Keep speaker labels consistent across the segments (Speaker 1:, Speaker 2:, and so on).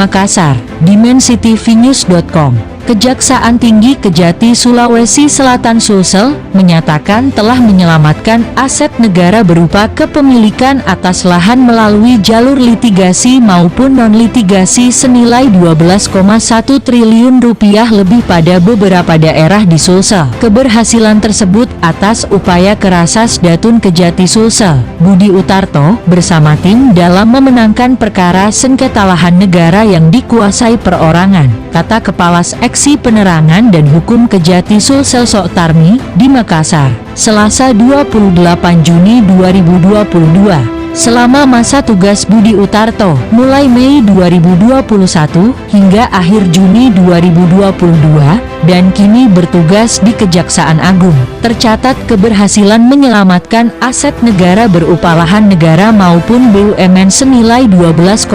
Speaker 1: Makassar. dimensitivynews.com. Kejaksaan Tinggi Kejati Sulawesi Selatan Sulsel menyatakan telah menyelamatkan aset negara berupa kepemilikan atas lahan melalui jalur litigasi maupun non-litigasi senilai 12,1 triliun rupiah lebih pada beberapa daerah di Sulsel. Keberhasilan tersebut atas upaya Kerasas Datun Kejati Sulsel, Budi Utarto, bersama tim dalam memenangkan perkara sengketa lahan negara yang dikuasai perorangan, kata Kepala Seksi Penerangan dan Hukum Kejati Sulsel Soktarmi di Makassar, Selasa 28 Juni 2022. Selama masa tugas Budi Utarto, mulai Mei 2021 hingga akhir Juni 2022, dan kini bertugas di Kejaksaan Agung, tercatat keberhasilan menyelamatkan aset negara berupa lahan negara maupun BUMN senilai 12,1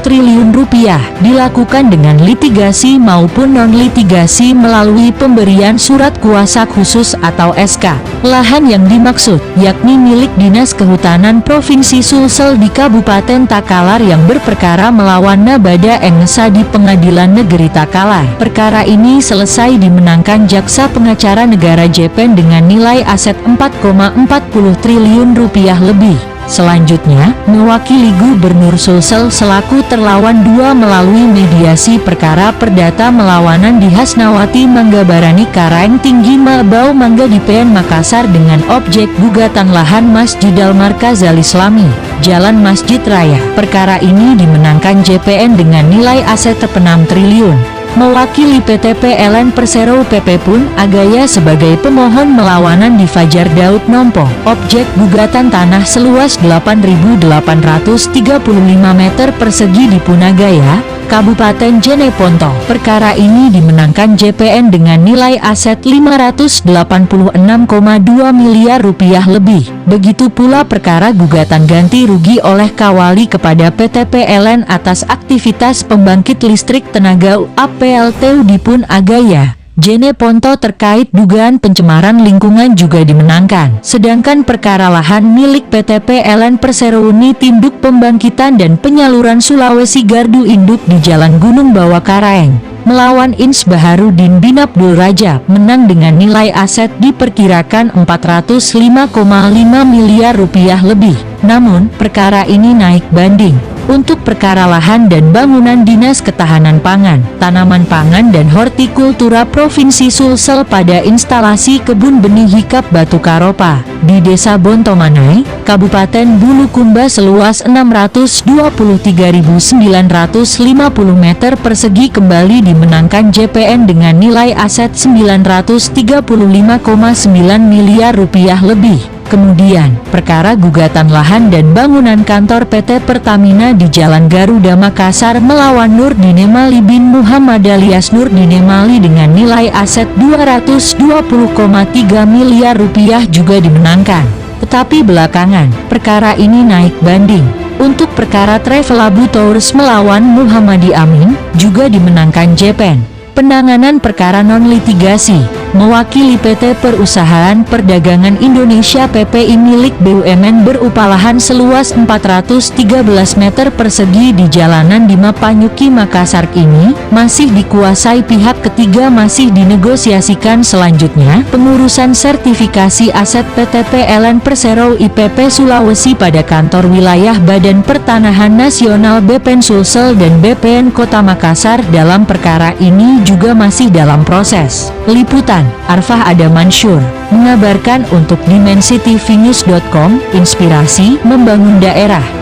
Speaker 1: triliun rupiah, dilakukan dengan litigasi maupun non-litigasi melalui pemberian surat kuasa khusus atau SK. Lahan yang dimaksud, yakni milik Dinas Kehutanan Provinsi Sulsel di Kabupaten Takalar yang berperkara melawan Nabada Engesa di Pengadilan Negeri Takalar. Perkara ini selesai dimenangkan Jaksa Pengacara Negara JPN dengan nilai aset 4,40 triliun rupiah lebih. Selanjutnya, mewakili Gubernur Sulsel selaku terlawan 2 melalui mediasi perkara perdata melawanan di Hasnawati Manggabarani Karaeng Tinggi Mabau Mangga di PN Makassar dengan objek gugatan lahan Masjid Al-Markaz Al-Islami, Jalan Masjid Raya. Perkara ini dimenangkan JPN dengan nilai aset 6 triliun. Mewakili PT PLN Persero PP pun Agaya sebagai pemohon melawanan di Fajar Daud Nompo, objek gugatan tanah seluas 8.835 meter persegi di Punagaya, Kabupaten Jeneponto. Perkara ini dimenangkan JPN dengan nilai aset 586,2 miliar rupiah lebih. Begitu pula perkara gugatan ganti rugi oleh Kawali kepada PT PLN atas aktivitas pembangkit listrik tenaga uap PLTU di Punagaya, Jeneponto terkait dugaan pencemaran lingkungan juga dimenangkan. Sedangkan perkara lahan milik PT PLN Persero Uni Tinduk Pembangkitan dan Penyaluran Sulawesi Gardu Induk di Jalan Gunung Bawah Karaeng, melawan Ins Baharudin bin Abdul Rajab, menang dengan nilai aset diperkirakan 405,5 miliar rupiah lebih. Namun, perkara ini naik banding. Untuk perkara lahan dan bangunan Dinas Ketahanan Pangan, Tanaman Pangan dan Hortikultura Provinsi Sulsel pada instalasi kebun benih Hikap Batu Karopa di Desa Bontomanai, Kabupaten Bulukumba seluas 623.950 meter persegi kembali dimenangkan JPN dengan nilai aset 935,9 miliar rupiah lebih. Kemudian, perkara gugatan lahan dan bangunan kantor PT Pertamina di Jalan Garuda Makassar melawan Nurdinemali bin Muhammad alias Nurdinemali dengan nilai aset 220,3 miliar rupiah juga dimenangkan. Tetapi belakangan, perkara ini naik banding. Untuk perkara Travel Tours melawan Muhammadi Amin, juga dimenangkan JPN. Penanganan perkara non-litigasi, mewakili PT Perusahaan Perdagangan Indonesia PPI milik BUMN berupa lahan seluas 413 meter persegi di Jalanan di Mapanyuki Makassar ini, masih dikuasai pihak ketiga. Masih dinegosiasikan selanjutnya pengurusan sertifikasi aset PT PLN Persero IPP Sulawesi pada kantor wilayah Badan Pertanahan Nasional BPN Sulsel dan BPN Kota Makassar. Dalam perkara ini juga masih dalam proses. Liputan Arfah Adamansur mengabarkan untuk dimensitivynews.com, inspirasi membangun daerah.